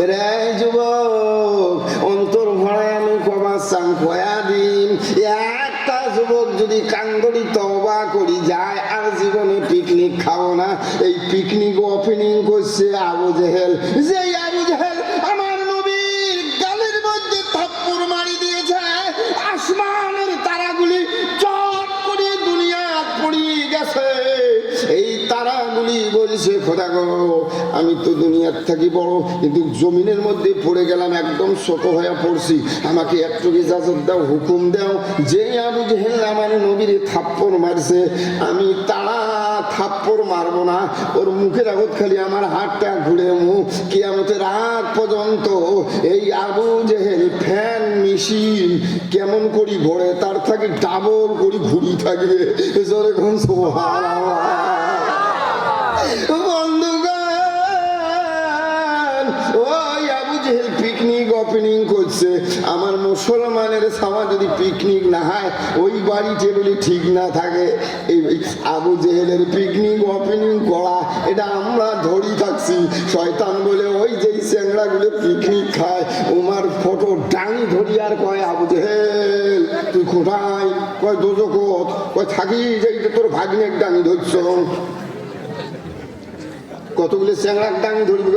রে যুবক, অন্তর ভরে আমি কবার চাং কয়া দিন। একটা যুবক যদি কান্দড়ি তওবা করি যায় আর জীবনে পিকনিক খাও না। এই পিকনিক ওপেনিং করছে আবু জেহেল। যে আবু জেহেল আমার নবীর গালের মধ্যে থাপ্পড় মারি দিয়েছে, আসমানের তারাগুলি চট করে দুনিয়া পড়িয়ে গেছে। এই তারাগুলি বলছে, খোদা গো, আমি তো দুনিয়ার থাকি বড়, কিন্তু জমিনের মধ্যে পড়ে গেলাম, একদম ছোট হয়ে পড়ছি, আমাকে একটু ইজাজত দাও, হুকুম দাও। যে আবু জেহেল আমার নবীর থাপ্পড় মারছে, আমি তারা থাপ্পড় মারবো না, ওর মুখের আগত খালি আমার হাতটা ঘুরে মুখ কিয়ামতের রাত পর্যন্ত এই আবু জেহেল ফ্যান মেশিন কেমন করি ঘোরে, তার থেকে ডাবল করি ঘুরি থাকবে। জোরে কোন সুবহানাল্লাহ। বন্ধুগণ, ওই আবু জেহেল পিকনিক ওপেনিং করছে। আমার মুসলমানের সামা যদি পিকনিক না হয়, ওই বাড়ি টেবিলে ঠিক না থাকে, এই আবু জেহেলের পিকনিক ওপেনিং করা এটা আমরা ধরি থাকছি। শয়তান বলে ওই যে চ্যাংড়াগুলো পিকনিক খায়, ওমার ফটো ডাঙি ধরি আর কয়, আবু জেহেল তুই কোথায়? কয় দোজখত। কয় থাকি যে তোর ভাগ্নের ডাঙি ধরছ। কতগুলো চ্যাংড়ার ডাঙি ধরবি,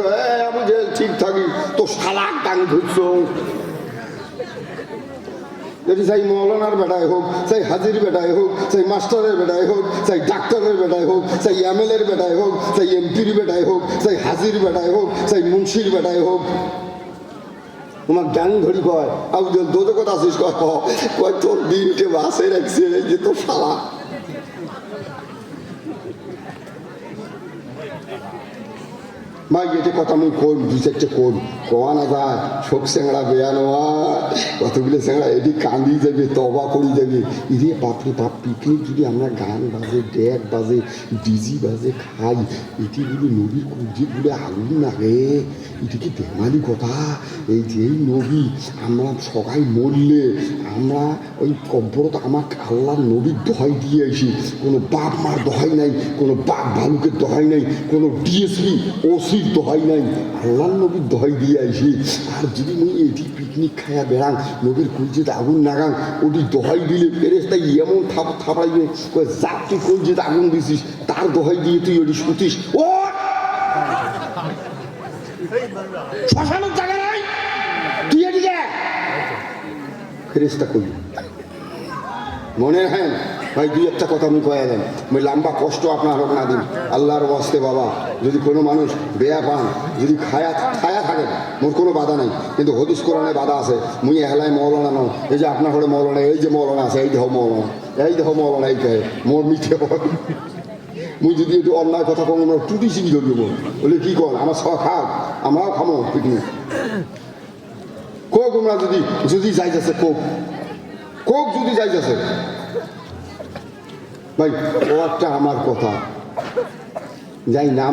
আবু জেহেল ঠিক থাকি, তো শালাক ডাঙি ধরছ। যদি চাই মৌলানার বেটায় হোক, চাই হাজির বেটায় হোক, চাই মাস্টারের বেটায় হোক, চাই ডাক্তারের বেটায় হোক, চাই এমএলএর বেটায় হোক, চাই এমপির বেটায় হোক, চাই হাজির বেটায় হোক, চাই মুন্সির বেটায় হোক, তোমার ডাং ধরি কয় আবু জেহেল দোজখত আসিস। কয় তোর দিনকে বাসে রাখছে যে তোর শালা। ভাই এটা কথা আমি কই, দু চারটে কই কওয়া না যায়, শোক স্যাংড়া বেয়ানো কতগুলো স্যাংড়া এটি কান্দি যাবে, তবা করি যাবে। ইরে বাপরে বাপ, পিকনিক যদি আমরা গান বাজে, ড্যাক বাজে, ডিজি বাজে খাই, এটিগুলো নবীর কুজিগুলো আগুন লাগে, এটি কি বেমালি কথা? এই যে নবী, আমরা সবাই মরলে আমরা ওই কব্বরত আমার আল্লাহর নবীর দোহাই দিয়ে আসি। কোনো বাপ মার দোহাই নাই, কোনো বাপ ভালুকের দোহাই নাই, কোনো ডিএসপি ওসির দোহাই নাই, আল্লাহর নবীর দোহাই দিয়ে আসি। আর যদি মুই এটি পিকনিক খায়া বেড়াং, নবীর কুলজিতে আগুন নাগাং, ওটি দোহাই দিলে ফেরেশতা এমন থাপাইবে, যা তুই কুলজিতে আগুন দিছিস তার দোহাই দিয়ে তুই ওটি শুতিস। ও শ্মশানের জায়গা নাই, তুই এদিকে ফেরেশতা কই মনে হয়। ভাই দুই একটা কথা আমি কয়ে দেন, আমি লম্বা কষ্ট আপনার হোক না দিন আল্লাহর ওয়াস্তে। বাবা যদি কোনো মানুষ বেয়া পান, যদি খায়া থাকেন, মোর কোনো বাধা নাই, কিন্তু হদিস কোরআনে বাধা আছে। মুই এহলায় মৌলানা নয়, এই যে আপনার ঘরে মৌলানা, এই যে মৌলানা আছে, এই দেহ মৌলানা, এই দেহ মৌলানা, এই কহে মোর মিঠে মুই যদি একটু অন্যায় কথা কম, আমরা টুটি চিনি ধরব বলে কি কর, আমার সব খাক, আমরাও খামো পিকনিক। কোক আমরা যদি যাইতেছে, কোক যদি যাইতেছে, ভাই ও একটা আমার কথা, যাই না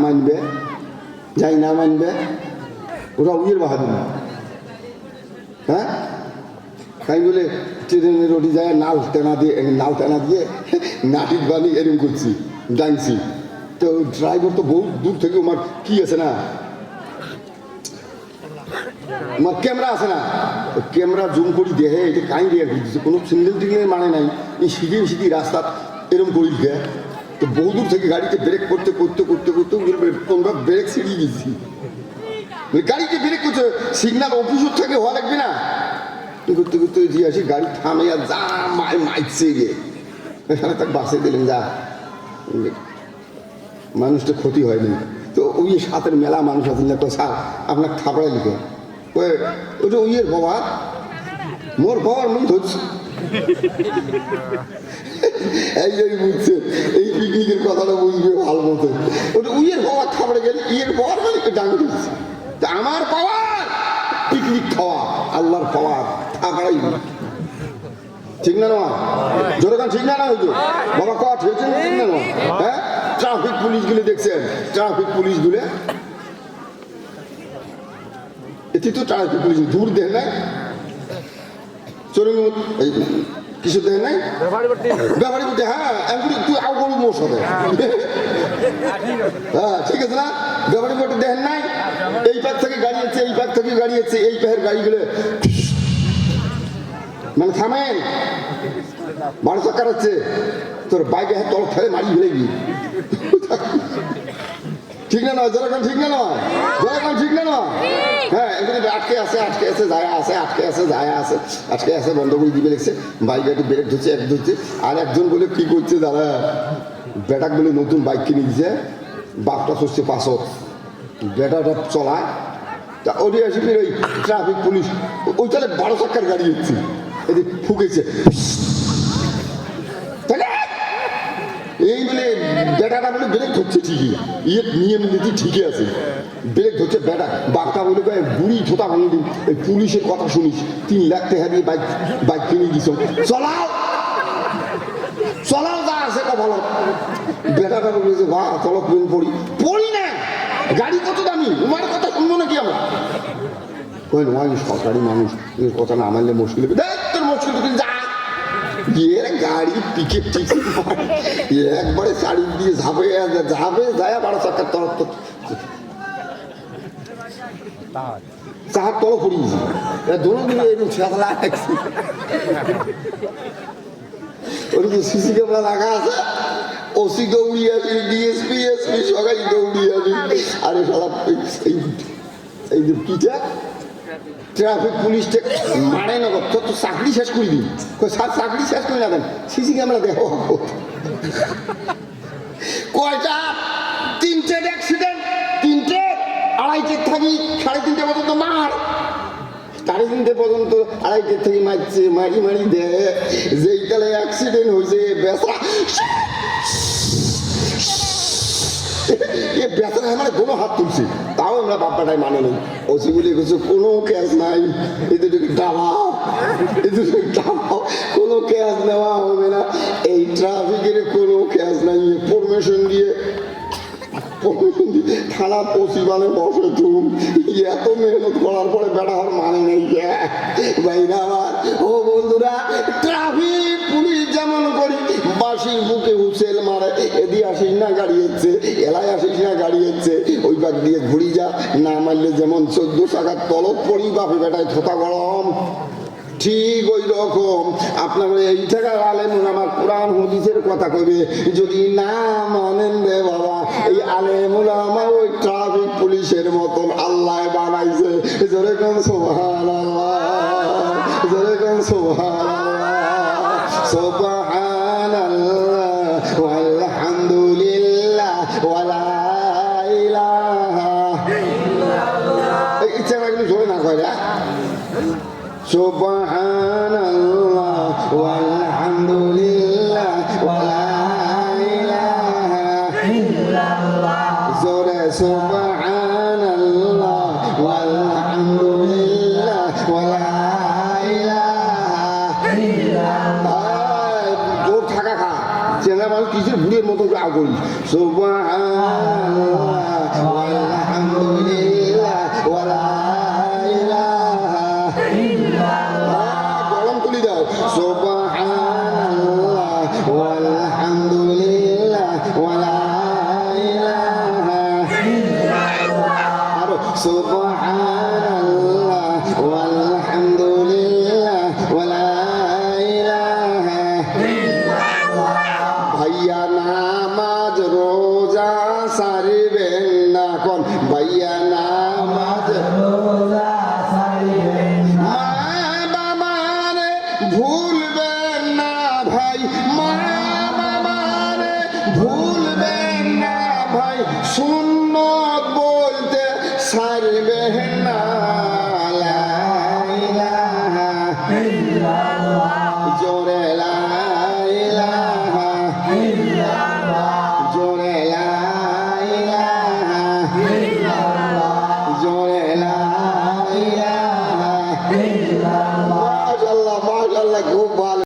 মানবে ওরা উইয়ের বাহাদুর। হ্যাঁ তাই বলে ট্রেনের রোডি যায় নাল টানা দিয়ে নাটির বানি এরম করছি, ডানছি। তো ড্রাইভার তো বহু দূর থেকে আমার কি আছে না, আমার ক্যামেরা আছে না, ক্যামেরা জুম করি দেহে এটা কাই দিয়ে দিচ্ছে, কোনো সিঙ্গেল টিঙ্গেল মানে নাই। এই সিধি রাস্তা এরম করি গে, তো বহুদূর থেকে গাড়িতে ব্রেক করতে তোমরা ব্রেক ছিঁড়িয়ে গেছি। গাড়িতে ব্রেক করছে, সিগনাল অফিসের থেকে হওয়া লাগবে না, করতে দিয়ে আসি, গাড়ি থামে আর যা মাইছে গে তাকে বাসে দিলেন, যা মানুষটা ক্ষতি হয়নি। তো ওই সাথের মেলা মানুষ আছে, স্যার আপনার থাপড়াই লিখে ওটা ওইয়ের বাবা, মোর বাবার মুখ ধরছে। এই বুঝছে, এই পিকনিকের কথাটা বুঝবে ভালো মতো। ওটা উইয়ের বাবার থাপড়ে গেলে ইয়ের বাবার মানে ডাঙে দিচ্ছে। তা আমার পাওয়ার পিকনিক খাওয়া, আল্লাহর পাওয়ার থাপড়াই ঠিক না নয়? জোরে গান ঠিক না হইতো বাবা কথা ঠিক না নয়? হ্যাঁ, ট্রাফিক পুলিশগুলো দেখছেন, ট্রাফিক পুলিশগুলো এটি তো ট্রাফিক পুলিশ দূর দেন না, চলুন কিছু দেয় নাই ব্যাপারী বলতে হ্যাঁ এমনি তুই আউ করবি মোর সাথে হ্যাঁ ঠিক আছে না ব্যাপারী বলতে দেখেন নাই এই পাক থেকে গাড়ি আছে এই পাক থেকে গাড়ি আছে এই পাহের গাড়িগুলো মানে থামেন 12 চাকা আছে তোর বাইকে হ্যাঁ তল ফেলে মারি ফেলে গিয়ে ঠিক না নয় যেরকম ঠিক না নয় যেরকম ঠিক না নয় হ্যাঁ এগুলি আটকে আছে যায় আছে আটকে আছে বন্ধ করে দিবে লিখছে বাইক একটু ব্রেক ধরছে এক ধরছে আর একজন বলে কি করছে দাদা বেটাক বলে নতুন বাইক কিনে দিছে বাপটা সরছে পাশত বেটাটা চলায় তা ওটি আসি ওই ট্রাফিক পুলিশ ওই তাহলে 12 চাকার গাড়ি হচ্ছে এদিক ফুকেছে এই বলে বেটাটা বলে ব্রেক ধরছে ঠিকই নিয়ম নীতি ঠিকই আছে ব্রেক ধরছে বেটা বাঘটা বলে বুড়ি ছোটা ভাঙি দিন এই পুলিশের কথা শুনিস 3 লাখ টাকা দিয়ে বাইক কিনে দিস চলাও যা আছে কপালত বেটাটা বলেছে বা চলো পড়ি না গাড়ি কত দামি তোমার কথা শুনবো নাকি আমরা ওই নয় সরকারি মানুষ এর কথা না মানলে মুশকিল দেখ তোর মুশকিল তুই যা এর গাড়ি টিকিট একবারে শাড়ি দিয়ে ঝাঁপে যায় 12 চাকার তরফ তো চাহার তল পড়িয়েছি দোনো দিনে এরকম ছেঁচলা ওর যে সিসি ক্যামেরা লাগা আছে ওসি দৌড়িয়ে আসি ডিএসপি এসপি সবাই দৌড়িয়ে আসি আরে সব এই যে কিটা ট্রাফিক পুলিশটা মারে না তোর তো চাকরি শেষ করে দিন চাকরি শেষ করে যাবেন সিসি ক্যামেরা দেখো কয়টা 3টে অ্যাক্সিডেন্ট 3টে 2:30 থাকি 3:30 পর্যন্ত মার 3:30 পর্যন্ত 2:30 থেকে মারছে মারি দেয় যেই তাহলে অ্যাক্সিডেন্ট হয়েছে বেসরা বেচারা আমার কোনো হাত তুলছে তাও আমরা বাপ্পাটাই মানে নেই ওসি বলে গেছে কোনো ক্যাশ নাই এদেরকে ডাবাও কোনো ক্যাশ নেওয়া হবে না এই ট্রাফিকের কোনো ক্যাশ নাই পারমিশন দিয়ে থানা ওসি মানে বসে তুম এত মেহনত করার পরে বেটা হওয়ার মানে নেই ভাইরা আমার ও বন্ধুরা ট্রাফিক পুলিশ যেমন করি বাসির বুকে হুসেল মারে এদি আসিস না গাড়ি হচ্ছে এলাই আসিস না গাড়ি হচ্ছে ওই পাক দিয়ে ঘুরি যা না মারলে যেমন 14 টাকার তলব পড়ি বাপে বেটায় থোতা গরম ঠিক ওই রকম আপনার এই টাকার আলেম আমার কোরআন হাদিসের কথা কইবে যদি না মানেন রে বাবা এই আলেম আমার ওই ট্রাফিক পুলিশের মতন আল্লাহ বানাইছে যেরকম সুবহানাল্লাহ যেরকম সুবহানাল্লাহ আলহামদুলিল্লাহ ওয়ালা ইলাহা ইল্লাল্লাহ এই ইচ্ছাগুলো জোরে না কইরা সুবহানাল্লাহ ওয়ালহামদুলিল্লাহ ওয়ালা ইলাহা ইল্লাল্লাহ জোরে সুবহানাল্লাহ ওয়ালহামদুলিল্লাহ ওয়ালা ইলাহা ইল্লাল্লাহ জোর থাকা খা চেনা মানুষ কিসের ভুলের মতো করে আগলি সুবহানাল্লাহ ওয়ালহামদুলিল্লাহ ওয়ালা সুবহানাল্লাহ ওয়ালহামদুলিল্লাহ ওয়ালা ইলাহা ইল্লাল্লাহ আর সুবহানাল্লাহ ওয়ালহামদুলিল্লাহ ওয়ালা ইলাহা ইল্লাল্লাহ ভাইয়া নামাজ রোজা সারিবেন না কোন ভাইয়া নামাজ রোজা সারিবেন না ভুলবেন না ভাই মা বাবারে ভুলবেন না ভাই সুন্নত বলতে ছাড়বেন না লা ইলাহা ইল্লাল্লাহ জোরে